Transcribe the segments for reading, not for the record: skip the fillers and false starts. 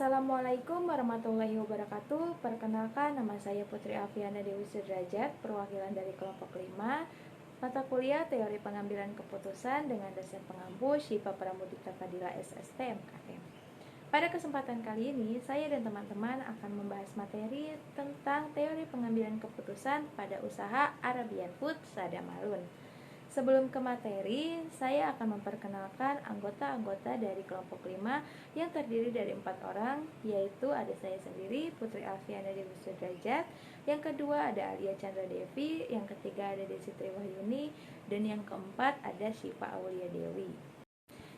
Assalamualaikum warahmatullahi wabarakatuh. Perkenalkan, nama saya Putri Alfiana Dewi Sudrajat, perwakilan dari kelompok 5, mata kuliah Teori Pengambilan Keputusan dengan dosen pengampu Syifa Pramudita Fadila SST MKM. Pada kesempatan kali ini, saya dan teman-teman akan membahas materi tentang teori pengambilan keputusan pada usaha Arabian Food Sadam Alun. Sebelum ke materi, saya akan memperkenalkan anggota-anggota dari kelompok 5 yang terdiri dari 4 orang, yaitu ada saya sendiri, Putri Alfiana Dewi Sudrajat, yang kedua ada Alia Chandra Devi, yang ketiga ada Desi Triwahyuni, dan yang keempat ada Syifa Aulia Dewi.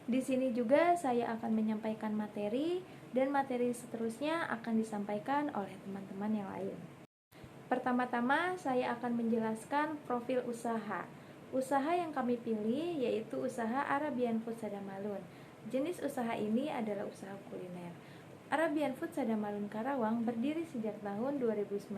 Di sini juga saya akan menyampaikan materi, dan materi seterusnya akan disampaikan oleh teman-teman yang lain. Pertama-tama, saya akan menjelaskan profil usaha. Usaha yang kami pilih yaitu usaha Arabian Food Sadam Alun. Jenis usaha ini adalah usaha kuliner. Arabian Food Sadam Alun Karawang berdiri sejak tahun 2019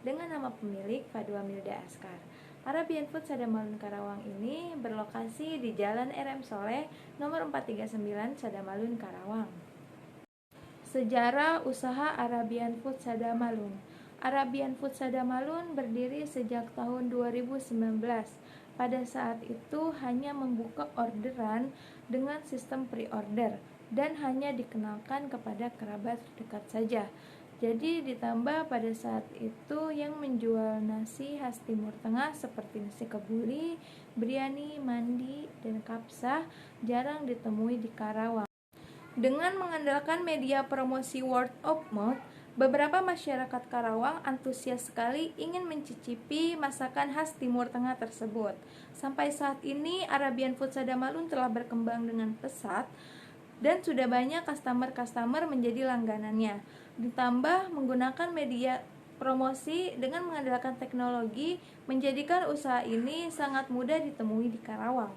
dengan nama pemilik Fadwa Milda Askar. Arabian Food Sadam Alun Karawang ini berlokasi di Jalan RM Soleh nomor 439 Sadam Alun Karawang. Sejarah usaha Arabian Food Sadam Alun. Arabian Food Sadam Alun berdiri sejak tahun 2019. Pada saat itu hanya membuka orderan dengan sistem pre-order dan hanya dikenalkan kepada kerabat terdekat saja. Jadi ditambah pada saat itu yang menjual nasi khas Timur Tengah seperti nasi kebuli, biryani, mandi, dan kapsah jarang ditemui di Karawang. Dengan mengandalkan media promosi word of mouth, beberapa masyarakat Karawang antusias sekali ingin mencicipi masakan khas Timur Tengah tersebut. Sampai saat ini Arabian Food Sadam Alun telah berkembang dengan pesat dan sudah banyak customer menjadi langganannya. Ditambah menggunakan media promosi dengan mengandalkan teknologi menjadikan usaha ini sangat mudah ditemui di Karawang.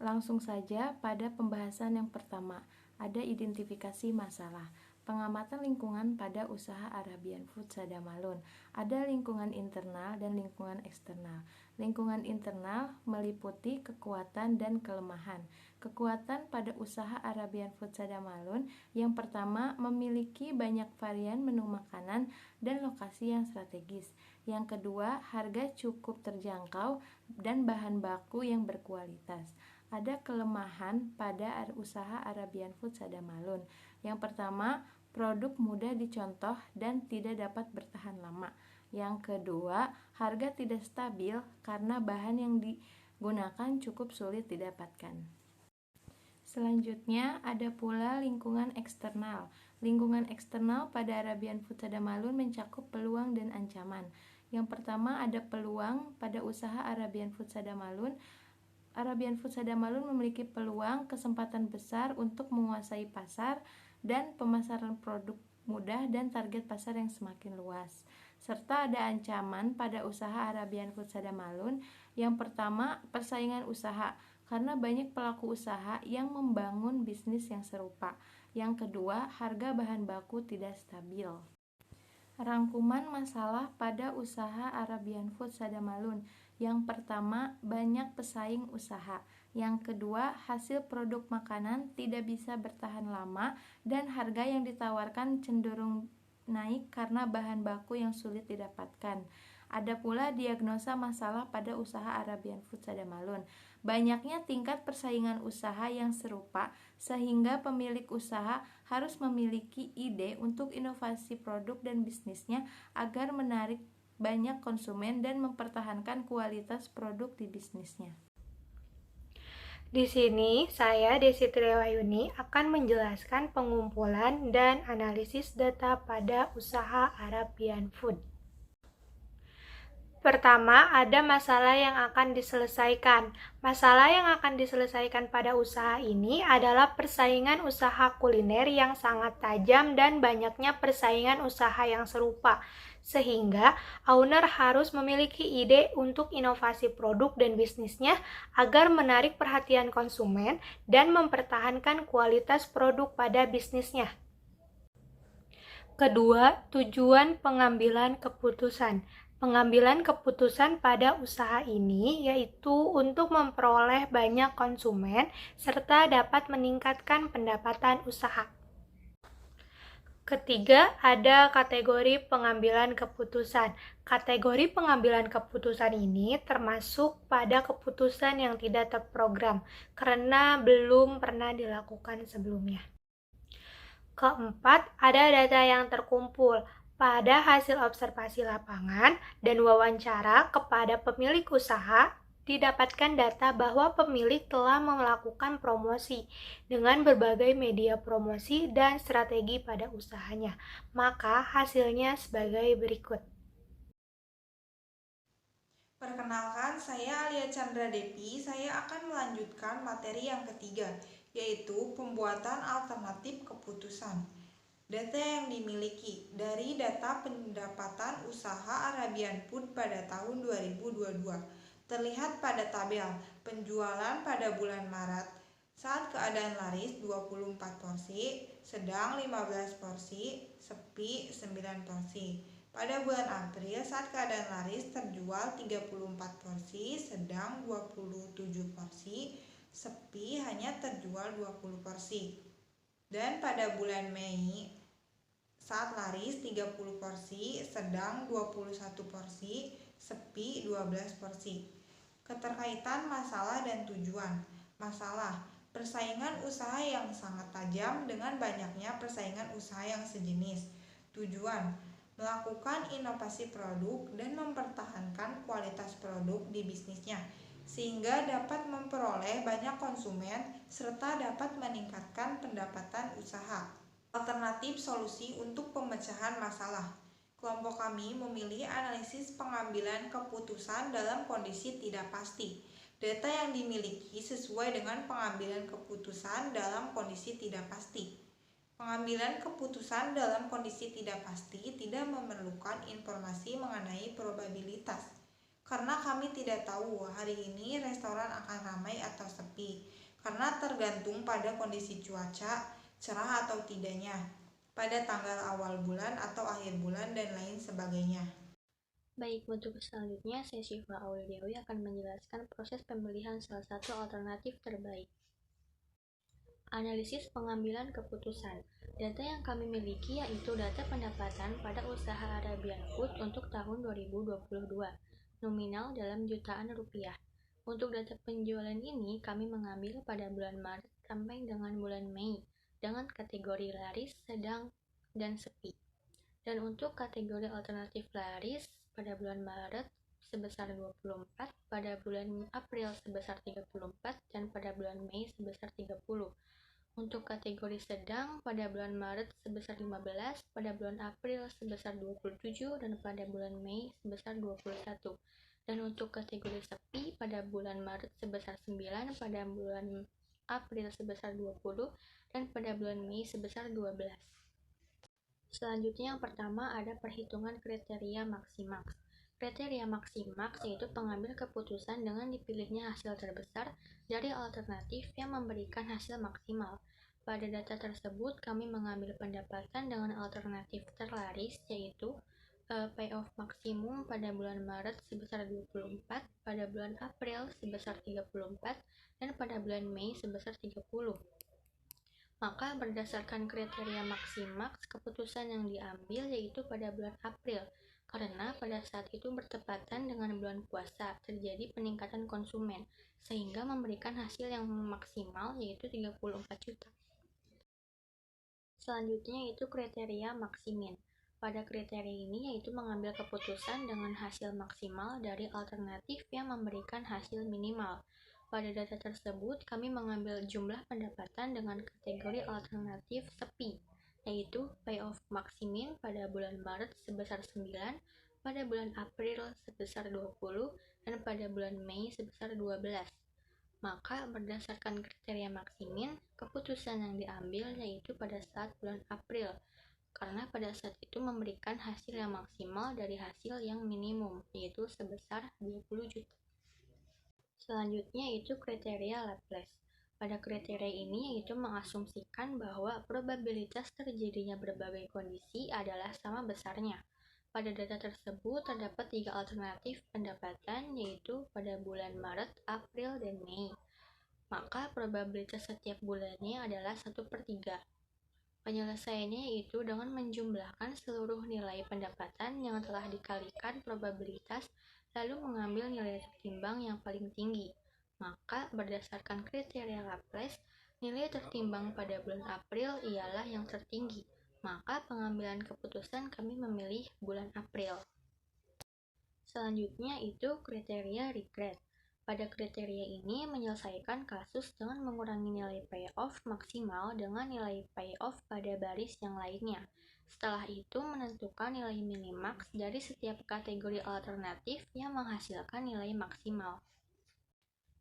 Langsung saja pada pembahasan yang pertama, ada identifikasi masalah. Pengamatan lingkungan pada usaha Arabian Food Sadam Alun. Ada lingkungan internal dan lingkungan eksternal. Lingkungan internal meliputi kekuatan dan kelemahan. Kekuatan pada usaha Arabian Food Sadam Alun yang pertama memiliki banyak varian menu makanan dan lokasi yang strategis. Yang kedua, harga cukup terjangkau dan bahan baku yang berkualitas. Ada kelemahan pada usaha Arabian Food Sadam Alun. Yang pertama, produk mudah dicontoh dan tidak dapat bertahan lama. Yang kedua, harga tidak stabil karena bahan yang digunakan cukup sulit didapatkan. Selanjutnya, ada pula lingkungan eksternal. Lingkungan eksternal pada Arabian Food Sadam Alun mencakup peluang dan ancaman. Yang pertama, ada peluang pada usaha Arabian Food Sadam Alun. Arabian Food Sadam Alun memiliki peluang kesempatan besar untuk menguasai pasar dan pemasaran produk mudah dan target pasar yang semakin luas. Serta ada ancaman pada usaha Arabian Food Sadam Alun. Yang pertama, persaingan usaha karena banyak pelaku usaha yang membangun bisnis yang serupa. Yang kedua, harga bahan baku tidak stabil. Rangkuman masalah pada usaha Arabian Food Sadam Alun. Yang pertama, banyak pesaing usaha. Yang kedua, hasil produk makanan tidak bisa bertahan lama dan harga yang ditawarkan cenderung naik karena bahan baku yang sulit didapatkan. Ada pula diagnosa masalah pada usaha Arabian Food Sadam Alun. Banyaknya tingkat persaingan usaha yang serupa sehingga pemilik usaha harus memiliki ide untuk inovasi produk dan bisnisnya agar menarik banyak konsumen dan mempertahankan kualitas produk di bisnisnya. Di sini saya Desi Triwahyuni akan menjelaskan pengumpulan dan analisis data pada usaha Arabian Food. Pertama, ada masalah yang akan diselesaikan. Masalah yang akan diselesaikan pada usaha ini adalah persaingan usaha kuliner yang sangat tajam dan banyaknya persaingan usaha yang serupa. Sehingga owner harus memiliki ide untuk inovasi produk dan bisnisnya agar menarik perhatian konsumen dan mempertahankan kualitas produk pada bisnisnya. Kedua, tujuan pengambilan keputusan. Pengambilan keputusan pada usaha ini yaitu untuk memperoleh banyak konsumen serta dapat meningkatkan pendapatan usaha. Ketiga, ada kategori pengambilan keputusan. Kategori pengambilan keputusan ini termasuk pada keputusan yang tidak terprogram karena belum pernah dilakukan sebelumnya. Keempat, ada data yang terkumpul pada hasil observasi lapangan dan wawancara kepada pemilik usaha. Didapatkan data bahwa pemilik telah melakukan promosi dengan berbagai media promosi dan strategi pada usahanya. Maka hasilnya sebagai berikut. Perkenalkan, saya Alia Chandra Depi. Saya akan melanjutkan materi yang ketiga, yaitu pembuatan alternatif keputusan. Data yang dimiliki dari data pendapatan usaha Arabian Food pada tahun 2022 terlihat pada tabel penjualan pada bulan Maret saat keadaan laris 24 porsi, sedang 15 porsi, sepi 9 porsi. Pada bulan April saat keadaan laris terjual 34 porsi, sedang 27 porsi, sepi hanya terjual 20 porsi. Dan pada bulan Mei saat laris 30 porsi, sedang 21 porsi, sepi 12 porsi. Keterkaitan masalah dan tujuan. Masalah, persaingan usaha yang sangat tajam dengan banyaknya persaingan usaha yang sejenis. Tujuan, melakukan inovasi produk dan mempertahankan kualitas produk di bisnisnya sehingga dapat memperoleh banyak konsumen serta dapat meningkatkan pendapatan usaha. Alternatif solusi untuk pemecahan masalah. Kelompok kami memilih analisis pengambilan keputusan dalam kondisi tidak pasti. Data yang dimiliki sesuai dengan pengambilan keputusan dalam kondisi tidak pasti. Pengambilan keputusan dalam kondisi tidak pasti tidak memerlukan informasi mengenai probabilitas. Karena kami tidak tahu hari ini restoran akan ramai atau sepi, karena tergantung pada kondisi cuaca, cerah atau tidaknya, pada tanggal awal bulan atau akhir bulan, dan lain sebagainya. Baik, untuk selanjutnya, saya Syifa Aulidewi akan menjelaskan proses pemilihan salah satu alternatif terbaik. Analisis pengambilan keputusan. Data yang kami miliki yaitu data pendapatan pada usaha Arabian Food untuk tahun 2022, nominal dalam jutaan rupiah. Untuk data penjualan ini, kami mengambil pada bulan Maret sampai dengan bulan Mei dengan kategori laris, sedang, dan sepi. Dan untuk kategori alternatif laris pada bulan Maret sebesar 24, pada bulan April sebesar 34, dan pada bulan Mei sebesar 30. Untuk kategori sedang pada bulan Maret sebesar 15, pada bulan April sebesar 27, dan pada bulan Mei sebesar 21. Dan untuk kategori sepi pada bulan Maret sebesar 9, pada bulan April sebesar 20, dan pada bulan Mei sebesar 12. Selanjutnya yang pertama ada perhitungan kriteria maksimaks. Kriteria maksimaks yaitu pengambil keputusan dengan dipilihnya hasil terbesar dari alternatif yang memberikan hasil maksimal. Pada data tersebut kami mengambil pendapatan dengan alternatif terlaris yaitu payoff maksimum pada bulan Maret sebesar 24, pada bulan April sebesar 34, dan pada bulan Mei sebesar 30. Maka berdasarkan kriteria maksimaks, keputusan yang diambil yaitu pada bulan April, karena pada saat itu bertepatan dengan bulan puasa, terjadi peningkatan konsumen, sehingga memberikan hasil yang maksimal yaitu 34 juta. Selanjutnya yaitu kriteria maksimin. Pada kriteria ini yaitu mengambil keputusan dengan hasil maksimal dari alternatif yang memberikan hasil minimal. Pada data tersebut, kami mengambil jumlah pendapatan dengan kategori alternatif sepi, yaitu payoff maksimin pada bulan Maret sebesar 9, pada bulan April sebesar 20, dan pada bulan Mei sebesar 12. Maka berdasarkan kriteria maksimin, keputusan yang diambil yaitu pada saat bulan April, karena pada saat itu memberikan hasil yang maksimal dari hasil yang minimum, yaitu sebesar 20 juta. Selanjutnya itu kriteria Laplace. Pada kriteria ini yaitu mengasumsikan bahwa probabilitas terjadinya berbagai kondisi adalah sama besarnya. Pada data tersebut terdapat 3 alternatif pendapatan yaitu pada bulan Maret, April, dan Mei. Maka probabilitas setiap bulannya adalah 1/3. Penyelesaiannya yaitu dengan menjumlahkan seluruh nilai pendapatan yang telah dikalikan probabilitas lalu mengambil nilai tertimbang yang paling tinggi. Maka berdasarkan kriteria Laplace, nilai tertimbang pada bulan April ialah yang tertinggi. Maka pengambilan keputusan kami memilih bulan April. Selanjutnya itu kriteria regret. Pada kriteria ini menyelesaikan kasus dengan mengurangi nilai payoff maksimal dengan nilai payoff pada baris yang lainnya. Setelah itu menentukan nilai minimax dari setiap kategori alternatif yang menghasilkan nilai maksimal.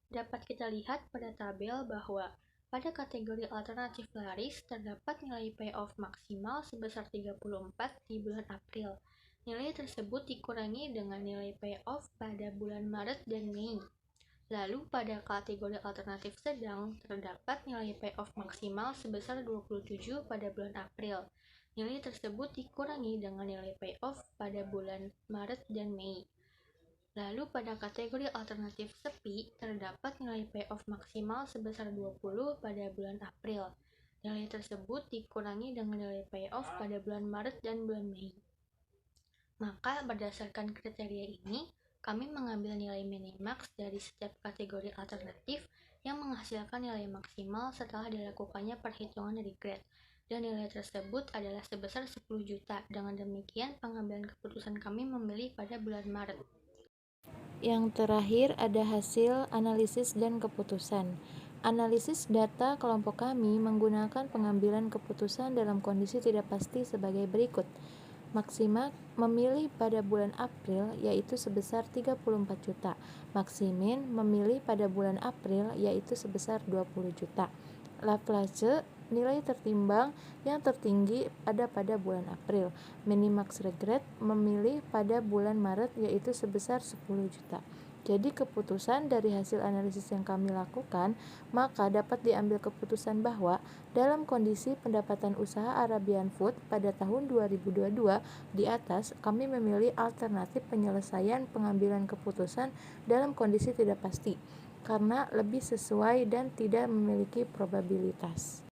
Dapat kita lihat pada tabel bahwa pada kategori alternatif laris terdapat nilai payoff maksimal sebesar 34 di bulan April. Nilai tersebut dikurangi dengan nilai payoff pada bulan Maret dan Mei. Lalu pada kategori alternatif sedang terdapat nilai payoff maksimal sebesar 27 pada bulan April. Nilai tersebut dikurangi dengan nilai payoff pada bulan Maret dan Mei. Lalu pada kategori alternatif sepi terdapat nilai payoff maksimal sebesar 20 pada bulan April. Nilai tersebut dikurangi dengan nilai payoff pada bulan Maret dan bulan Mei. Maka berdasarkan kriteria ini, kami mengambil nilai minimax dari setiap kategori alternatif yang menghasilkan nilai maksimal setelah dilakukannya perhitungan regret, dan nilai tersebut adalah sebesar 10 juta. Dengan demikian, pengambilan keputusan kami memilih pada bulan Maret. Yang terakhir ada hasil analisis dan keputusan. Analisis data kelompok kami menggunakan pengambilan keputusan dalam kondisi tidak pasti sebagai berikut. Maksima memilih pada bulan April yaitu sebesar 34 juta. Maksimin memilih pada bulan April yaitu sebesar 20 juta. Laplace nilai tertimbang yang tertinggi ada pada bulan April. Minimax regret memilih pada bulan Maret yaitu sebesar 10 juta. Jadi keputusan dari hasil analisis yang kami lakukan, maka dapat diambil keputusan bahwa dalam kondisi pendapatan usaha Arabian Food pada tahun 2022 di atas, kami memilih alternatif penyelesaian pengambilan keputusan dalam kondisi tidak pasti, karena lebih sesuai dan tidak memiliki probabilitas.